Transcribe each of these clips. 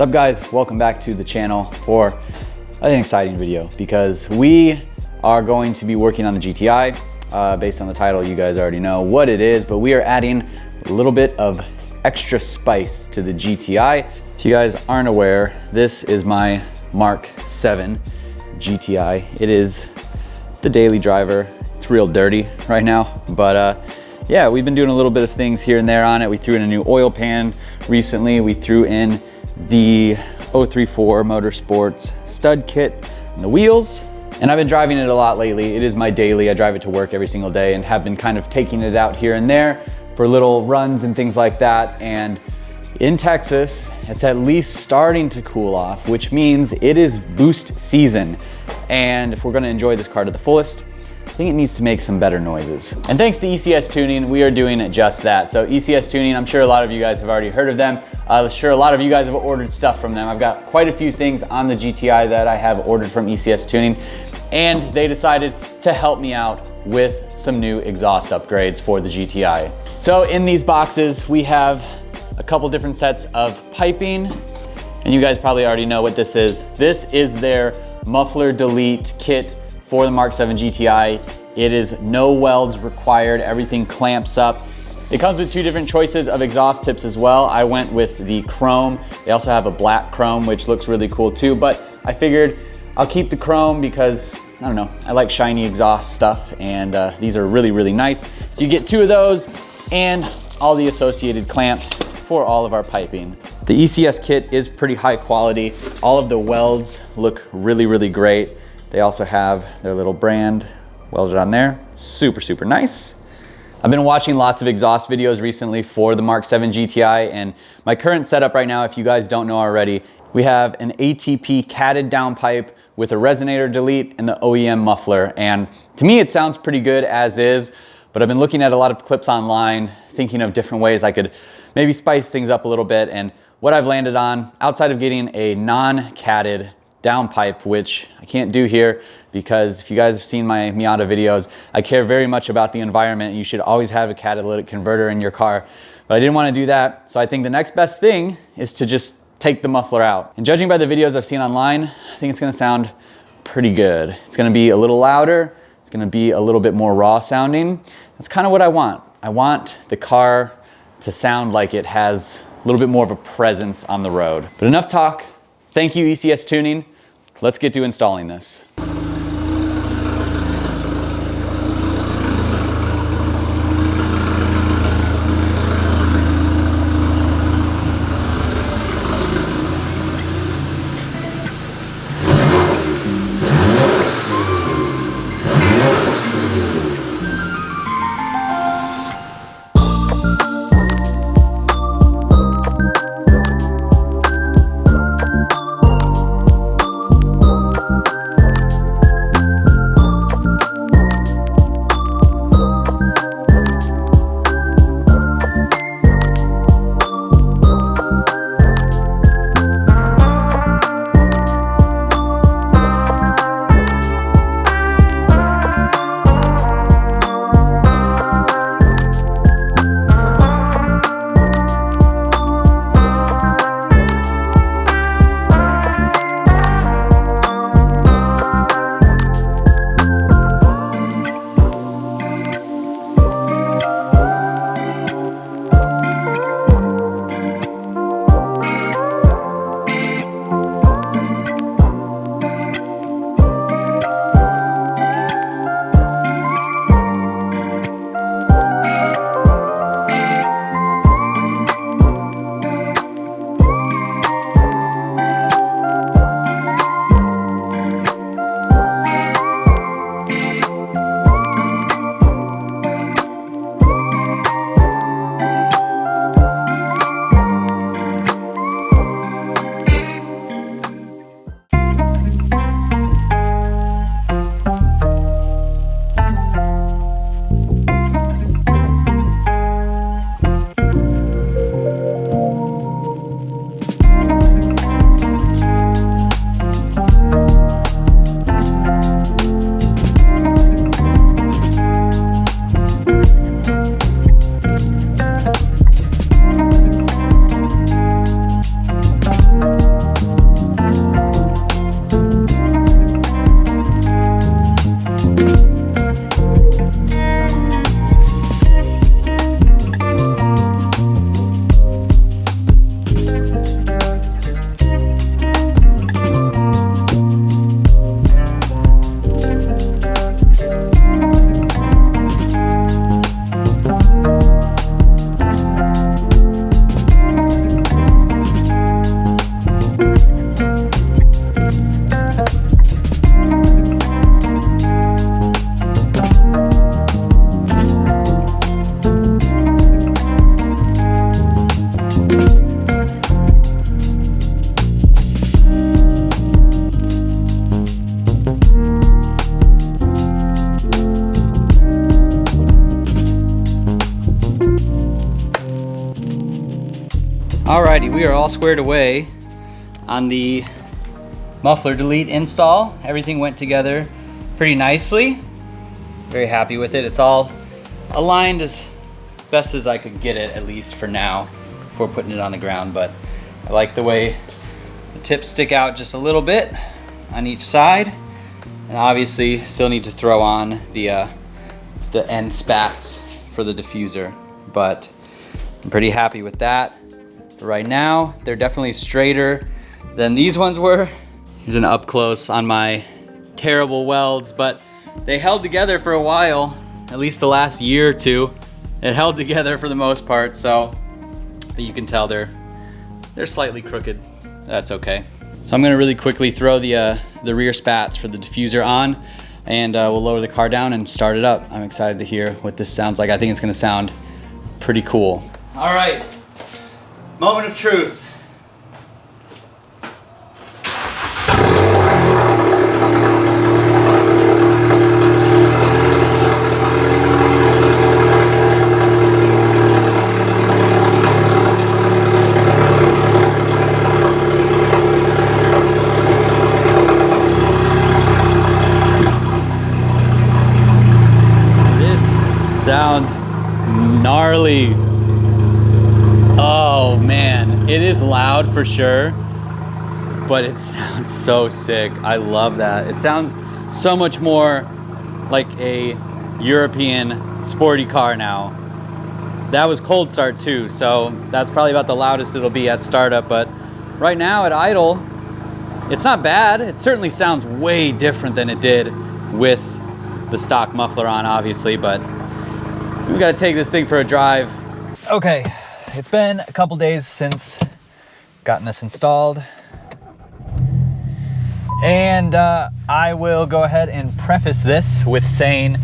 What's up guys, welcome back to the channel for an exciting video because we are going to be working on the GTI. Based on the title, you guys already know what it is, but we are adding a little bit of extra spice to the GTI. If you guys aren't aware, this is my Mk7 GTI. It is the daily driver. It's real dirty right now, but yeah, we've been doing a little bit of things here and there on it. We threw in a new oil pan recently. We threw in the 034 Motorsports stud kit and the wheels. And I've been driving it a lot lately. It is my daily. I drive it to work every single day and have been kind of taking it out here and there for little runs and things like that. And in Texas, it's at least starting to cool off, which means it is boost season. And if we're gonna enjoy this car to the fullest, I think it needs to make some better noises. And thanks to ECS Tuning, we are doing just that. So ECS Tuning, I'm sure a lot of you guys have already heard of them. I'm sure a lot of you guys have ordered stuff from them. I've got quite a few things on the GTI that I have ordered from ECS Tuning, and they decided to help me out with some new exhaust upgrades for the GTI. So in these boxes, we have a couple different sets of piping, and you guys probably already know what this is. This is their Muffler Delete kit for the Mk7 GTI. It is no welds required, everything clamps up. It comes with two different choices of exhaust tips as well. I went with the chrome. They also have a black chrome, which looks really cool too, but I figured I'll keep the chrome because, I don't know, I like shiny exhaust stuff, and these are really, really nice. So you get two of those and all the associated clamps for all of our piping. The ECS kit is pretty high quality. All of the welds look really, really great. They also have their little brand welded on there. Super, super nice. I've been watching lots of exhaust videos recently for the Mk7 GTI, and my current setup right now, if you guys don't know already, we have an ATP catted downpipe with a resonator delete and the OEM muffler. And to me, it sounds pretty good as is, but I've been looking at a lot of clips online, thinking of different ways I could maybe spice things up a little bit. And what I've landed on, outside of getting a non-catted downpipe, which I can't do here because if you guys have seen my Miata videos, I care very much about the environment. You should always have a catalytic converter in your car, but I didn't want to do that. So I think the next best thing is to just take the muffler out. And judging by the videos I've seen online, I think it's gonna sound pretty good. It's gonna be a little louder. It's gonna be a little bit more raw sounding. That's kind of what I want. I want the car to sound like it has a little bit more of a presence on the road. But enough talk. Thank you, ECS Tuning. Let's get to installing this. Alrighty, we are all squared away on the muffler delete install. Everything went together pretty nicely. Very happy with it. It's all aligned as best as I could get it, at least for now, before putting it on the ground. But I like the way the tips stick out just a little bit on each side. And obviously still need to throw on the end spats for the diffuser, but I'm pretty happy with that. Right now, they're definitely straighter than these ones were. Here's an up close on my terrible welds, but they held together for a while, at least the last year or two. It held together for the most part, so you can tell they're slightly crooked. That's okay. So I'm gonna really quickly throw the rear spats for the diffuser on, and we'll lower the car down and start it up. I'm excited to hear what this sounds like. I think it's gonna sound pretty cool. All right, moment of truth. Sounds gnarly. Oh man, it is loud for sure, but it sounds so sick. I love that. It sounds so much more like a European sporty car now. That was cold start too, so that's probably about the loudest it'll be at startup, but right now at idle, it's not bad. It certainly sounds way different than it did with the stock muffler on, obviously, but we gotta take this thing for a drive. Okay, it's been a couple days since gotten this installed. And I will go ahead and preface this with saying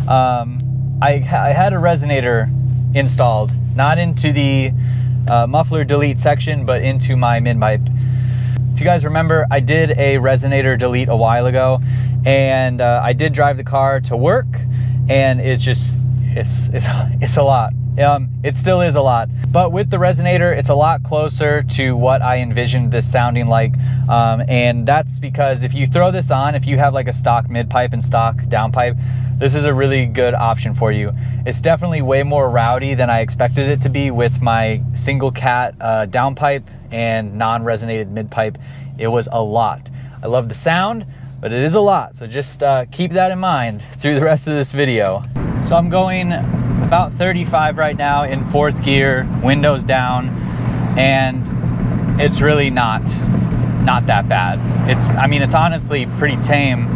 I had a resonator installed, not into the muffler delete section, but into my mid-pipe. If you guys remember, I did a resonator delete a while ago, and I did drive the car to work, and it's just, it's a lot. It still is a lot, but with the resonator, it's a lot closer to what I envisioned this sounding like. And that's because if you throw this on, if you have like a stock mid-pipe and stock downpipe, this is a really good option for you. It's definitely way more rowdy than I expected it to be with my single cat downpipe and non-resonated mid-pipe. It was a lot. I love the sound, but it is a lot. So just keep that in mind through the rest of this video. So I'm going about 35 right now in 4th gear, windows down, and it's really not that bad. I mean, it's honestly pretty tame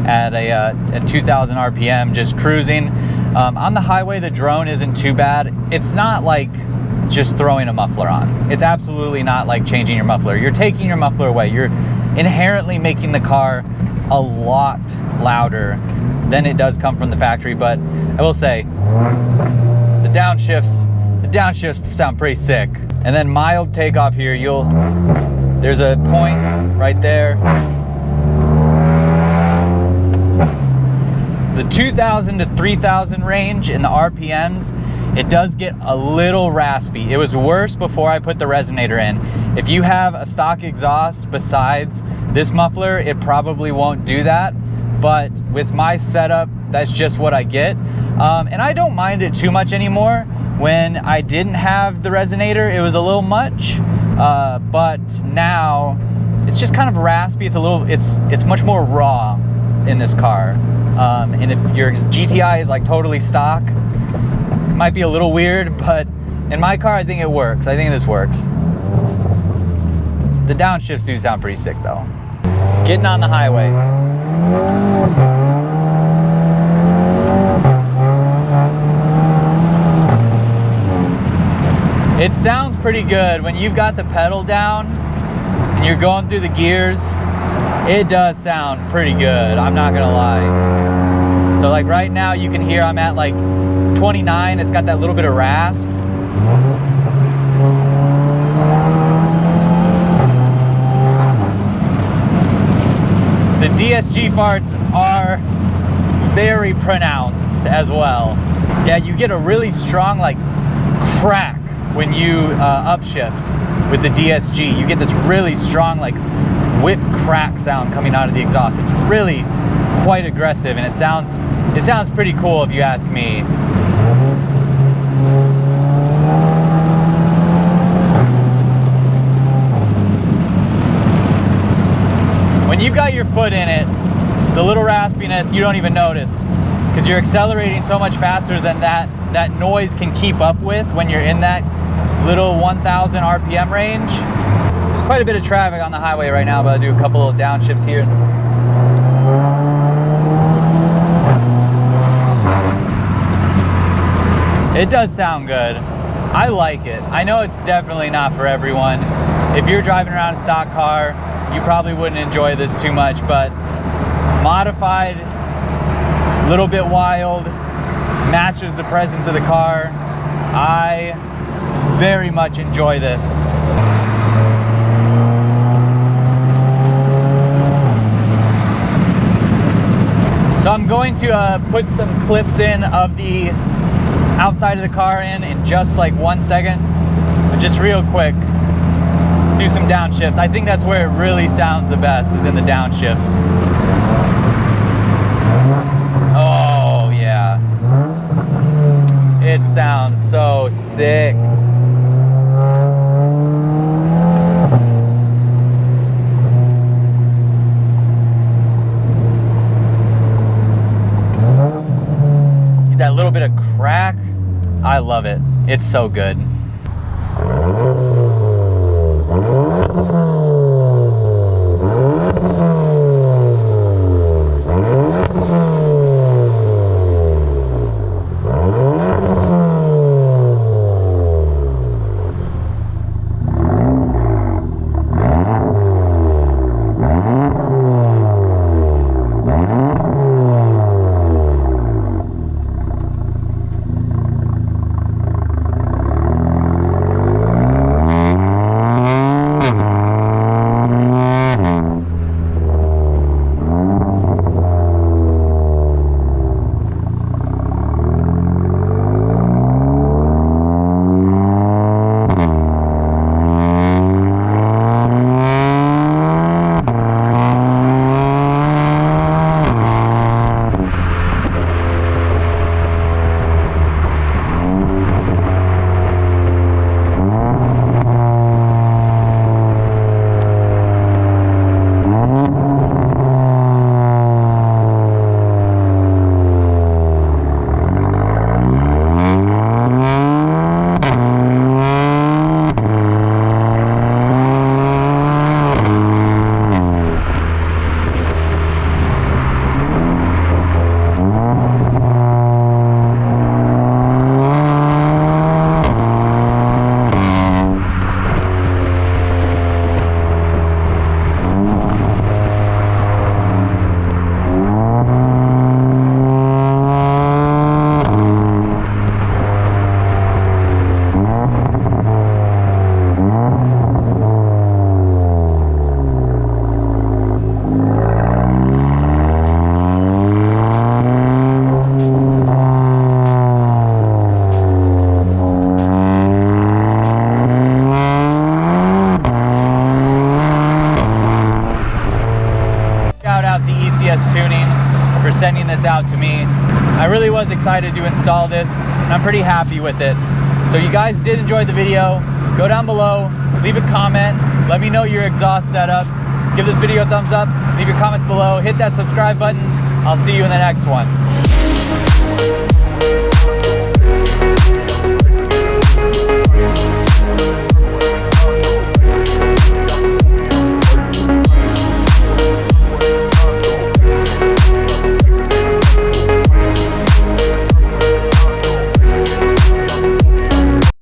at a 2,000 RPM, just cruising. On the highway, the drone isn't too bad. It's not like just throwing a muffler on. It's absolutely not like changing your muffler. You're taking your muffler away. You're inherently making the car a lot louder than it does come from the factory, but I will say the downshifts sound pretty sick. And then mild takeoff here, there's a point right there. The 2,000 to 3,000 range in the RPMs, it does get a little raspy. It was worse before I put the resonator in. If you have a stock exhaust besides this muffler, it probably won't do that. But with my setup, that's just what I get. And I don't mind it too much anymore. When I didn't have the resonator, it was a little much. But now it's just kind of raspy. It's much more raw in this car. And if your GTI is like totally stock, it might be a little weird, but in my car, I think it works. I think this works. The downshifts do sound pretty sick though. Getting on the highway. It sounds pretty good when you've got the pedal down and you're going through the gears. It does sound pretty good, I'm not gonna lie. So like right now you can hear I'm at like 29, it's got that little bit of rasp. The DSG farts are very pronounced as well. Yeah, you get a really strong like crack when you upshift. with the DSG. You get this really strong like whip crack sound coming out of the exhaust. It's really quite aggressive, and it sounds pretty cool if you ask me. When you've got your foot in it, the little raspiness you don't even notice, because you're accelerating so much faster than that noise can keep up with when you're in that little 1,000 RPM range. There's quite a bit of traffic on the highway right now, but I'll do a couple of downshifts here. It does sound good. I like it. I know it's definitely not for everyone. If you're driving around a stock car, you probably wouldn't enjoy this too much, but modified, a little bit wild, matches the presence of the car. I very much enjoy this. So I'm going to put some clips in of the outside of the car in just like 1 second, but just real quick. Let's do some downshifts. I think that's where it really sounds the best, is in the downshifts. Oh yeah, it sounds so sick. Get that little bit of crack. I love it. It's so good. To ECS Tuning for sending this out to me. I really was excited to install this, and I'm pretty happy with it. So you guys did enjoy the video, go down below, leave a comment, let me know your exhaust setup, give this video a thumbs up, leave your comments below, hit that subscribe button. I'll see you in the next one.